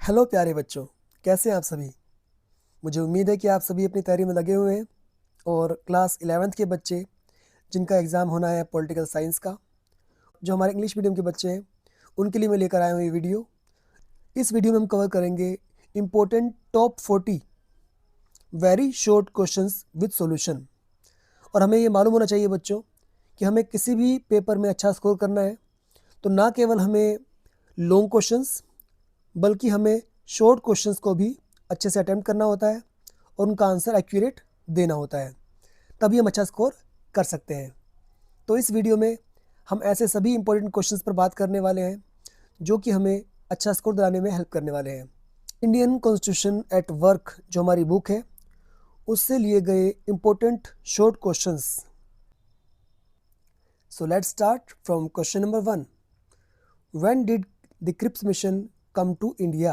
Hello प्यारे बच्चों, कैसे हैं आप सभी। मुझे उम्मीद है कि आप सभी अपनी तैयारी में लगे हुए हैं और क्लास 11th के बच्चे जिनका एग्ज़ाम होना है पॉलिटिकल साइंस का, जो हमारे इंग्लिश मीडियम के बच्चे हैं उनके लिए मैं लेकर आया हूँ ये वीडियो। इस वीडियो में हम कवर करेंगे important top 40 very short questions with solution. और हमें ये मालूम होना चाहिए बच्चों कि हमें किसी भी पेपर में अच्छा स्कोर करना है तो ना केवल हमें लॉन्ग क्वेश्चंस बल्कि हमें शॉर्ट क्वेश्चंस को भी अच्छे से अटेम्प्ट करना होता है और उनका आंसर एक्यूरेट देना होता है, तभी हम अच्छा स्कोर कर सकते हैं। तो इस वीडियो में हम ऐसे सभी इंपॉर्टेंट क्वेश्चंस पर बात करने वाले हैं जो कि हमें अच्छा स्कोर दिलाने में हेल्प करने वाले हैं। इंडियन कॉन्स्टिट्यूशन एट वर्क जो हमारी बुक है उससे लिए गए important short questions. So let's start from question number 1। When did the Cripps mission come to India?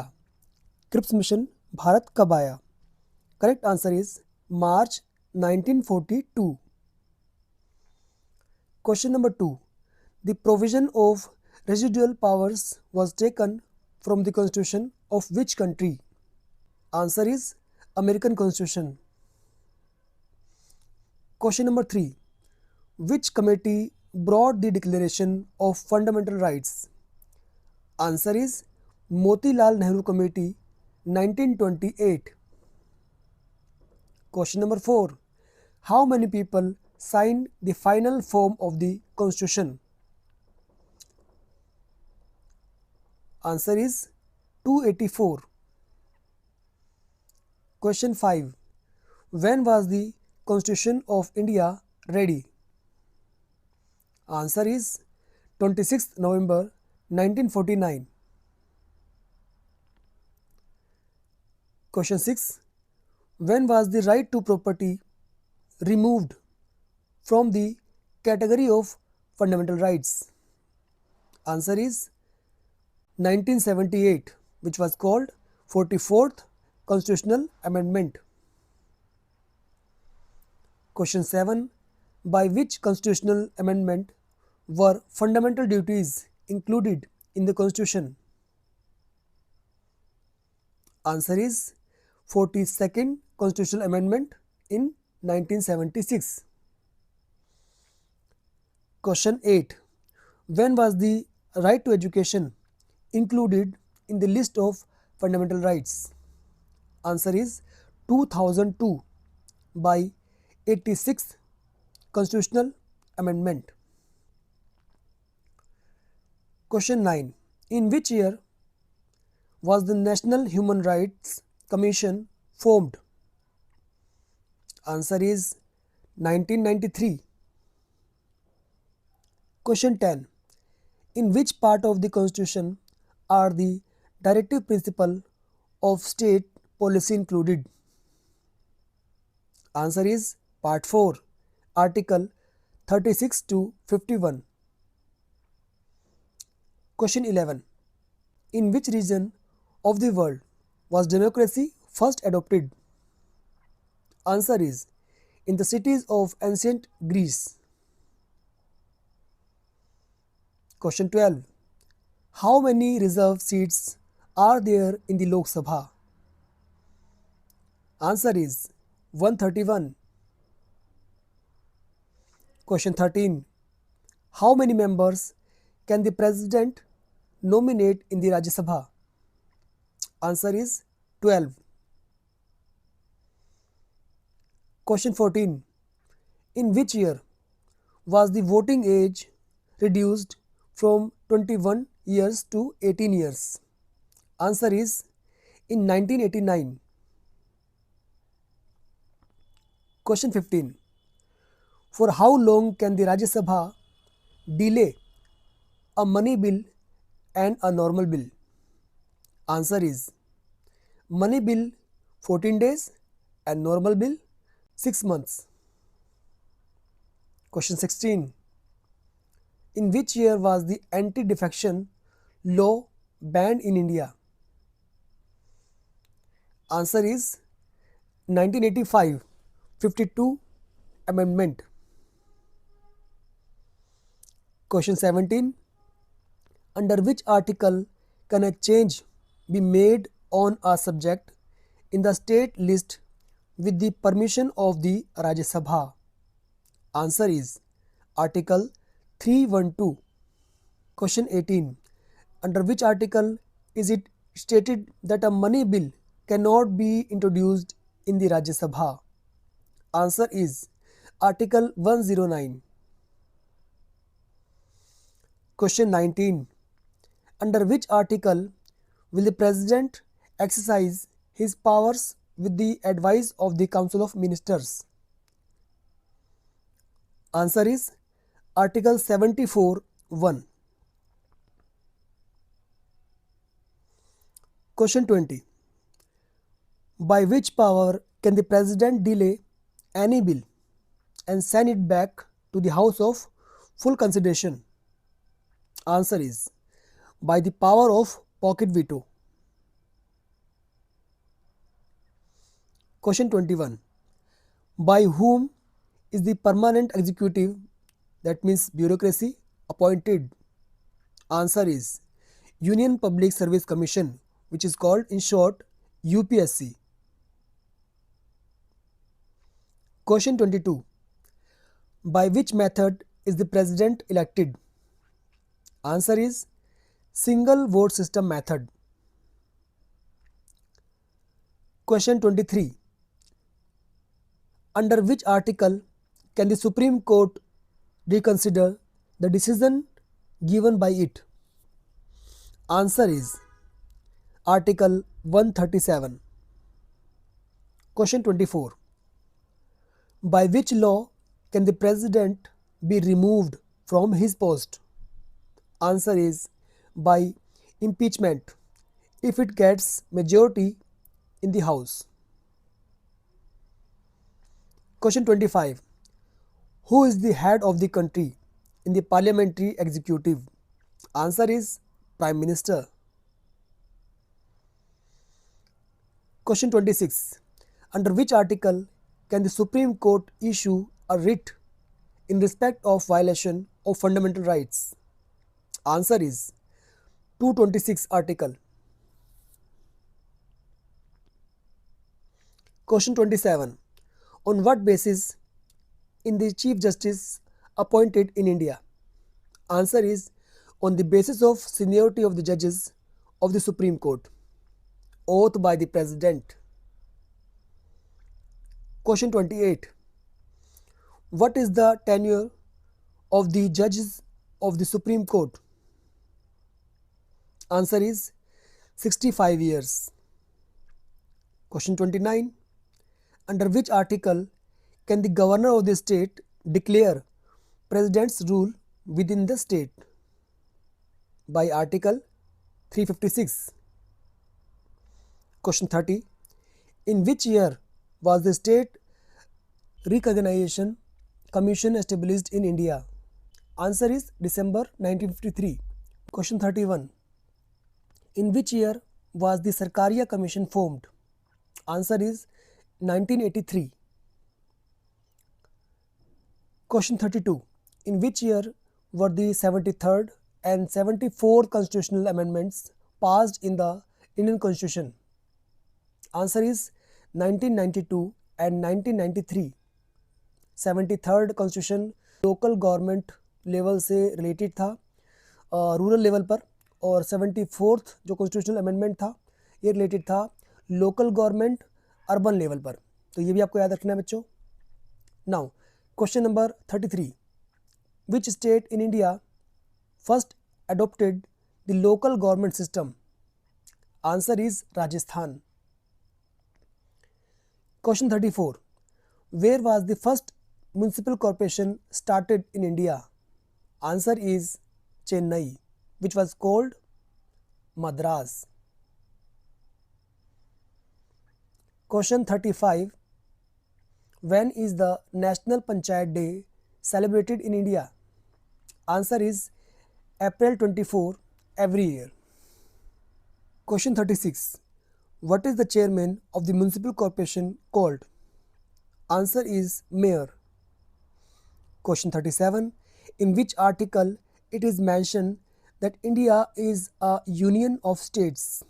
Cripps mission Bharat कब आया? Correct answer is March 1942। Question number 2। The provision of residual powers was taken from the constitution of which country? Answer is American Constitution. Question number 3. Which committee brought the Declaration of Fundamental Rights? Answer is Motilal Nehru Committee 1928. Question number 4. How many people signed the final form of the Constitution? Answer is 284. Question 5. When was the Constitution of India ready? Answer is 26th November 1949. Question 6. When was the right to property removed from the category of fundamental rights? Answer is 1978, which was called 44th Constitutional Amendment. Question 7. By which constitutional amendment were fundamental duties included in the Constitution? Answer is 42nd Constitutional Amendment in 1976. Question 8. When was the right to education included in the list of fundamental rights? Answer is 2002 by 86th Constitutional Amendment. Question 9. In which year was the National Human Rights Commission formed? Answer is 1993. Question 10. In which part of the Constitution are the directive principle of state policy included? Answer is Part 4, Article 36 to 51. Question 11. In which region of the world was democracy first adopted? Answer is in the cities of ancient Greece. Question 12. How many reserved seats are there in the Lok Sabha? Answer is 131. Question 13. How many members can the President nominate in the Rajya Sabha? Answer is 12. Question 14. In which year was the voting age reduced from 21 years to 18 years? Answer is in 1989. Question 15. For how long can the Rajya Sabha delay a money bill and a normal bill? Answer is money bill 14 days and normal bill 6 months. Question 16. In which year was the anti-defection law banned in India? Answer is 1985, 52 Amendment. Question 17. Under which article can a change be made on a subject in the state list with the permission of the Rajya Sabha? Answer is Article 312. Question 18. Under which article is it stated that a money bill cannot be introduced in the Rajya Sabha? Answer is Article 109. Question 19. Under which article will the President exercise his powers with the advice of the Council of Ministers? Answer is Article 74(1). Question 20. By which power can the President delay any bill and send it back to the House of full consideration? Answer is by the power of pocket veto. Question 21. By whom is the permanent executive, that means bureaucracy, appointed? Answer is Union Public Service Commission, which is called in short UPSC. Question 22. By which method is the President elected? Answer is single vote system method. Question 23. Under which article can the Supreme Court reconsider the decision given by it? Answer is Article 137. Question 24. By which law can the President be removed from his post? Answer is by impeachment if it gets majority in the House. Question 25. Who is the head of the country in the parliamentary executive? Answer is Prime Minister. Question 26. Under which article can the Supreme Court issue a writ in respect of violation of fundamental rights? Answer is 226 article. Question 27. On what basis is the Chief Justice appointed in India? Answer is on the basis of seniority of the judges of the Supreme Court. Oath by the President. Question 28. What is the tenure of the judges of the Supreme Court? Answer is 65 years. Question 29. Under which article can the governor of the state declare President's rule within the state? By Article 356. Question 30. In which year was the State Recognition Commission established in India? Answer is December 1953. Question 31. In which year was the Sarkaria Commission formed? Answer is 1983. Question 32. In which year were the 73rd and 74th constitutional amendments passed in the Indian Constitution? Answer is 1992 and 1993. 73rd Constitution local government level से related था rural level पर, और 74th जो constitutional amendment था ये related था local government urban level पर. तो ये भी आपको याद रखना है बच्चों. Now question number 33. Which state in India first adopted the local government system? Answer is Rajasthan. Question 34. Where was the first municipal corporation started in India? Answer is Chennai, which was called Madras. Question 35. When is the National Panchayat Day celebrated in India? Answer is April 24 every year. Question 36. What is the chairman of the municipal corporation called? Answer is mayor. Question 37. In which article it is mentioned that India is a union of states?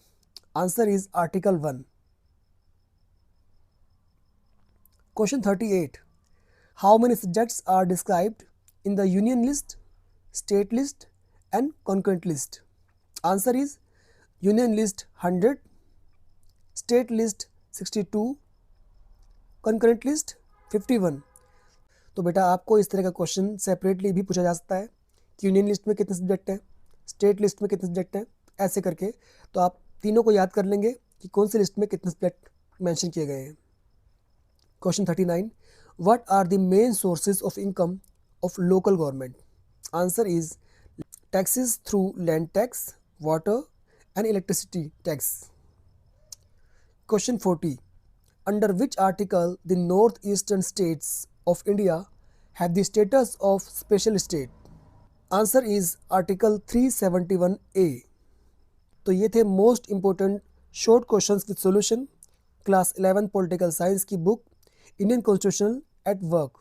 Answer is article 1. Question 38. How many subjects are described in the union list, state list and concurrent list? Answer is union list 100, state list 62, concurrent list 51. तो बेटा आपको इस तरह का question separately भी पूछा जा सकता है कि यूनियन लिस्ट में कितने सब्जेक्ट हैं, स्टेट लिस्ट में कितने सब्जेक्ट हैं, ऐसे करके तो आप तीनों को याद कर लेंगे कि कौन सी लिस्ट में कितने सब्जेक्ट मेंशन किए गए हैं. Question 39. What are the main sources of income of local government? Answer is taxes through land tax, water and electricity tax. Question 40. Under which article the northeastern states of India have the status of special state? Answer is Article 371A. तो ये थे most important short questions with solution class 11 political science की book Indian constitution at work.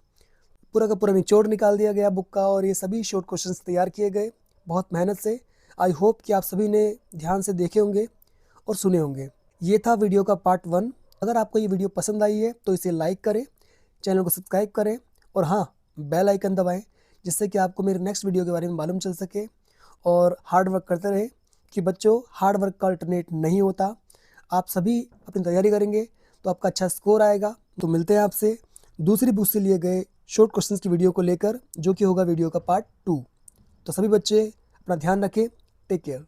पूरा का पूरा निचोड़ निकाल दिया गया बुक का और ये सभी शॉर्ट क्वेश्चंस तैयार किए गए बहुत मेहनत से. आई होप कि आप सभी ने ध्यान से देखे होंगे और सुने होंगे. ये था वीडियो का पार्ट 1. अगर आपको ये वीडियो पसंद आई है तो इसे लाइक करें, चैनल को सब्सक्राइब करें और हाँ बेल आइकन दबाएं जिससे कि आपको मेरे नेक्स्ट वीडियो के बारे में मालूम चल सके. और हार्ड वर्क करते रहें कि बच्चों हार्ड वर्क का अल्टरनेट नहीं होता. आप सभी अपनी तैयारी करेंगे तो आपका अच्छा स्कोर आएगा. तो मिलते हैं आपसे दूसरी बुक से लिए गए शॉर्ट क्वेश्चंस की वीडियो को लेकर जो कि होगा वीडियो का पार्ट 2. तो सभी बच्चे अपना ध्यान रखें. Take care.